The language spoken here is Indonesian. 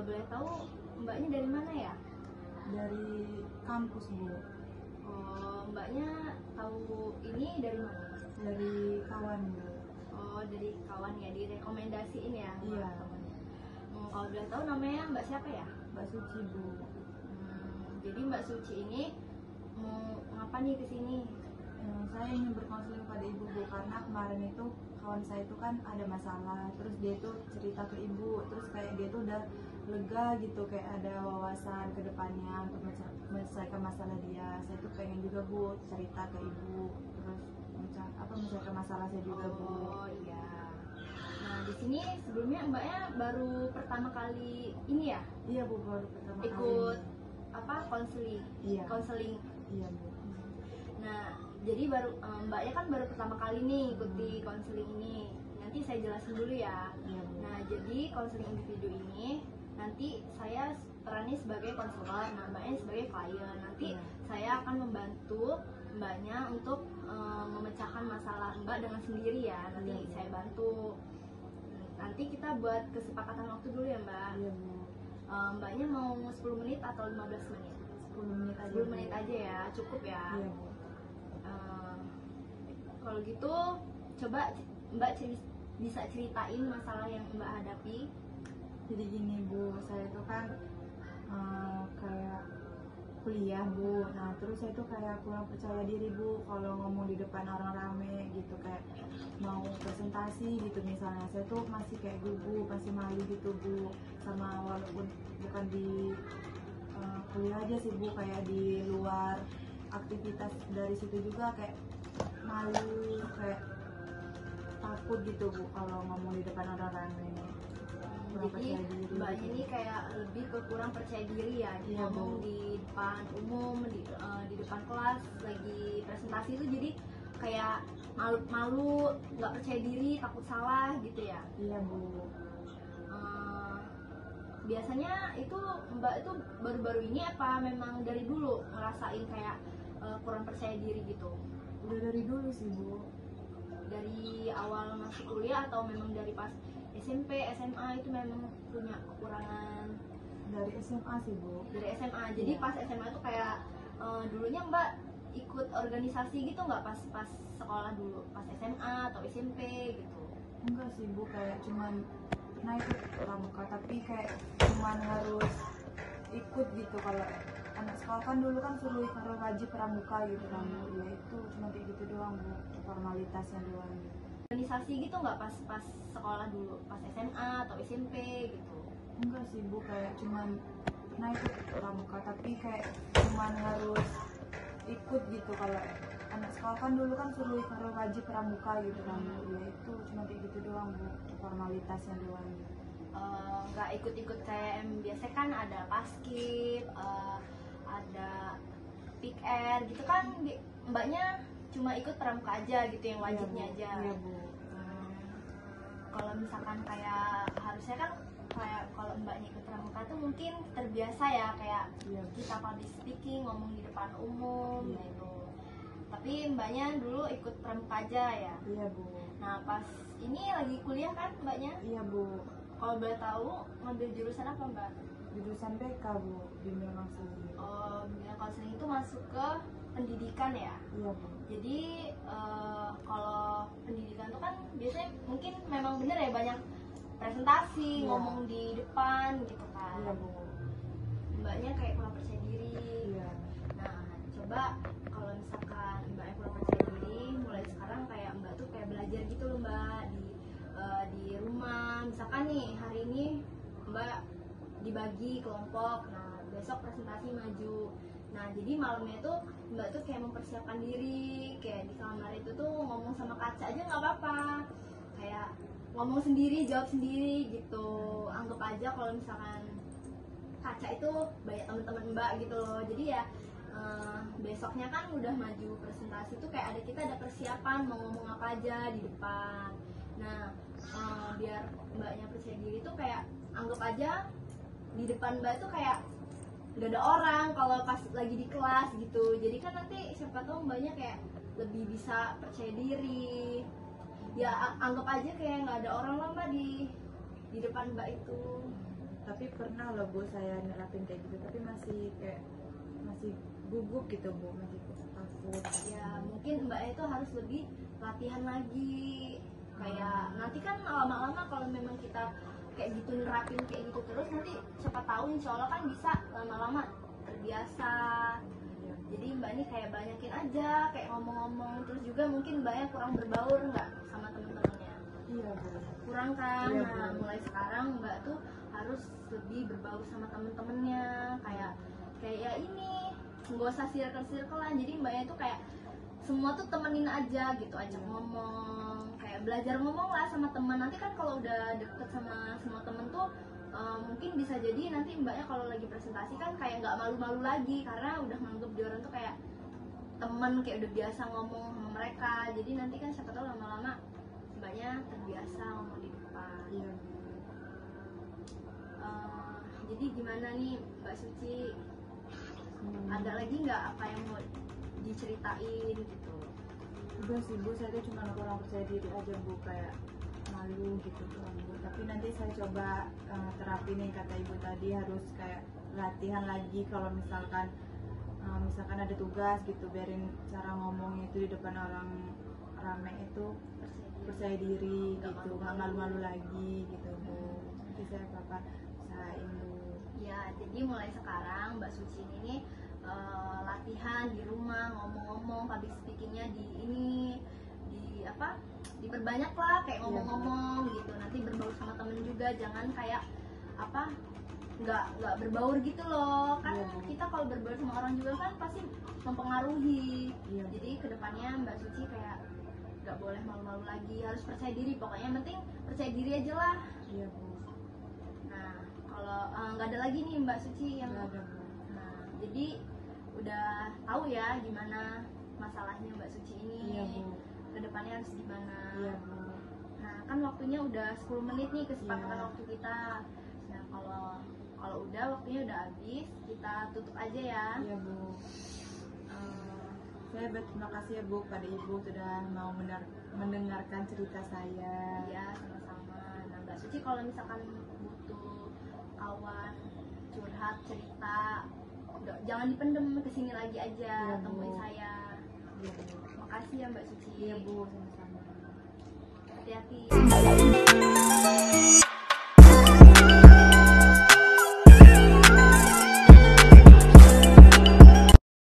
boleh tahu mbaknya dari mana ya? Dari kampus, Bu. Oh, mbaknya tahu ini dari mana? Dari kawan, Bu. Oh, dari kawan ya, direkomendasiin ya? Iya. Kalau boleh tahu namanya Mbak siapa ya? Mbak Suci, Bu. Jadi Mbak Suci ini mau ngapa nih ke sini? Saya ingin berkonseling pada Ibu, Bu, karena kemarin itu kawan saya itu kan ada masalah, terus dia itu cerita ke Ibu, terus kayak dia itu udah lega gitu, kayak ada wawasan ke depannya untuk menyelesaikan masalah dia. Saya tuh pengen juga, Bu, cerita ke Ibu, terus menyelesaikan masalah saya juga, Bu. Oh iya. Nah, di sini sebelumnya mbaknya baru pertama kali ini ya? Iya, Bu, baru pertama ikut kali. apa, konseling? Iya. Konseling. Iya, Bu. Nah, jadi baru mbaknya kan baru pertama kali nih ikuti konseling ini. Nanti saya jelasin dulu ya. Iya, Bu. Nah, jadi konseling individu ini nanti saya perannya sebagai konselor, nah mbaknya sebagai klien. Nanti saya akan membantu mbaknya untuk memecahkan masalah mbak dengan sendiri ya. Nanti saya bantu. Nanti kita buat kesepakatan waktu dulu ya, Mbak. Iya, Bu. Mbaknya mau 10 menit atau 15 menit? 10 menit aja. 10 menit aja ya, cukup ya. Iya, Bu. Kalau gitu, coba Mbak bisa ceritain masalah yang Mbak hadapi. Jadi gini, Bu, saya itu kan kayak kuliah, Bu. Nah, terus saya tuh kayak kurang percaya diri, Bu, kalau ngomong di depan orang rame gitu, kayak mau presentasi gitu misalnya. Saya tuh masih kayak gugup, masih malu gitu, Bu. Sama walaupun bukan di kuliah aja sih, Bu, kayak di luar aktivitas dari situ juga kayak malu, kayak takut gitu, Bu, kalau ngomong di depan orang rame. Jadi mbaknya ini kayak lebih ke kurang percaya diri ya, Iya, ngomong Bu. di depan umum, di depan kelas lagi presentasi itu jadi kayak malu, nggak percaya diri, takut salah gitu ya. Iya, Bu. Biasanya itu mbak itu baru-baru ini apa memang dari dulu ngerasain kayak kurang percaya diri gitu? Udah dari dulu sih, Bu. Dari awal masuk kuliah atau memang dari pas SMP, SMA itu memang punya kekurangan? Dari SMA sih, Bu. Dari SMA. Jadi pas SMA itu kayak dulunya Mbak ikut organisasi gitu nggak pas sekolah dulu, pas SMA atau SMP gitu? Enggak sih, Bu, kayak cuman pernah ikut pramuka, tapi kayak cuman harus ikut gitu. Kalau anak sekolah kan dulu kan suruh wajib pramuka gitu kan, Bu. Ya itu cuma kayak gitu doang, Bu, formalitasnya doang gitu. Organisasi gitu nggak pas sekolah dulu, pas SMA atau SMP gitu? Enggak sih, Bu, kayak cuman pernah ikut pramuka, tapi kayak cuman harus ikut gitu. Kalau anak sekolah kan dulu kan suruh wajib pramuka gitu kan, Bu. Ya itu cuma kayak gitu doang, Bu, formalitasnya doang gitu. Nggak ikut-ikut kayak yang biasa kan ada paskib, ada pick air gitu kan, mbaknya cuma ikut pramuka aja gitu, yang wajibnya aja. Iya, Bu. Kalau misalkan kayak harusnya kan kayak kalau mbaknya ikut pramuka tuh mungkin terbiasa ya, kayak kita public speaking, ngomong di depan umum gitu. Tapi mbaknya dulu ikut pramuka aja ya? Iya, Bu. Nah, pas ini lagi kuliah kan mbaknya? Iya, Bu. Kalau boleh tahu ngambil jurusan apa, Mbak? Jurusan BK, Bu, bimbingan konseling. Oh, bimbingan konseling itu masuk ke pendidikan ya? Iya, Bu. Jadi kalau pendidikan itu kan biasanya mungkin memang bener ya, banyak presentasi, ngomong di depan gitu kan. Iya, Bu. Mbaknya kayak kurang percaya diri. Iya. Nah, coba kalau misalkan mbaknya kurang percaya diri, mulai sekarang kayak mbak tuh kayak belajar gitu loh, Mbak, di rumah. Misalkan nih hari ini mbak dibagi kelompok, nah besok presentasi maju. Nah, jadi malamnya tuh mbak tuh kayak mempersiapkan diri, kayak di kamar itu tuh ngomong sama kaca aja nggak apa-apa, kayak ngomong sendiri, jawab sendiri gitu. Anggap aja kalau misalkan kaca itu banyak teman-teman mbak gitu loh. Jadi ya besoknya kan udah maju presentasi tuh kayak kita ada persiapan mau ngomong apa aja di depan. Nah, biar mbaknya percaya diri tuh kayak anggap aja di depan mbak tuh kayak gak ada orang kalau pas lagi di kelas gitu. Jadi kan nanti siapa tahu mbaknya kayak lebih bisa percaya diri. Ya anggap aja kayak nggak ada orang lah, Mbak, di depan mbak itu. Tapi pernah loh Bu saya nerapin kayak gitu, tapi masih gugup gitu Bu, masih takut. Ya mungkin Mbak itu harus lebih latihan lagi. Kayak nanti kan lama-lama kalau memang kita kayak gitu nerapin kayak gitu terus, nanti siapa tahu insya Allah kan bisa lama-lama terbiasa. Jadi Mbak ini kayak banyakin aja kayak ngomong-ngomong, terus juga mungkin Mbaknya kurang berbaur nggak sama temen-temennya. Iya Bu. Kurang kan? Iya, Nah Bu. mulai sekarang Mbak tuh harus lebih berbaur sama temen-temennya, kayak ya ini nggak usah circle-circlean. Jadi Mbaknya tuh kayak semua tuh temenin aja gitu, ajak ngomong, kayak belajar ngomong lah sama teman. Nanti kan kalau udah deket sama semua temen tuh mungkin bisa jadi nanti Mbaknya kalau lagi presentasi kan kayak nggak malu-malu lagi, karena udah nganggep dia orang tuh kayak temen, kayak udah biasa ngomong sama mereka. Jadi nanti kan siapa tahu lama-lama Mbaknya terbiasa ngomong di depan. Iya. Jadi gimana nih Mbak Suci? Ada lagi nggak apa yang mau diceritain gitu? Udah sih Bu, saya tuh cuma kurang percaya diri aja Bu, kayak malu gitu kan Bu. Tapi nanti saya coba terapin yang kata Ibu tadi, harus kayak latihan lagi kalau misalkan ada tugas gitu, biarin cara ngomongnya itu di depan orang rame itu percaya diri gitu, nggak malu-malu lagi gitu Bu. Nanti saya bakal usahain Bu. Ya, jadi mulai sekarang Mbak Suci ini latihan di rumah, ngomong-ngomong, public speakingnya diperbanyak lah, kayak ngomong-ngomong gitu. Nanti berbaur sama temen juga, jangan kayak nggak berbaur gitu loh. Kan kita kalau berbaur sama orang juga kan pasti mempengaruhi. Jadi kedepannya Mbak Suci kayak nggak boleh malu-malu lagi, harus percaya diri. Pokoknya yang penting percaya diri aja lah. Iya Bu. Nah, kalau nggak ada lagi nih Mbak Suci yang Nggak ada Bu. Nah, jadi udah tahu ya gimana masalahnya Mbak Suci ini. Iya Bu. Kedepannya harus gimana. Iya Bu. Nah, kan waktunya udah 10 menit nih kesepakatan Iya. waktu kita. Nah, kalau udah waktunya udah habis, kita tutup aja ya. Iya Bu. Saya berterima kasih ya Bu pada Ibu sudah mau mendengarkan cerita saya. Iya, sama-sama. Nah, Mbak Suci kalau misalkan butuh kawan curhat cerita, jangan dipendem, kesini lagi aja, Iya, Bu. temuin saya. Iya Bu. Makasih ya Mbak Suci. Iya Bu, sama-sama. Hati-hati.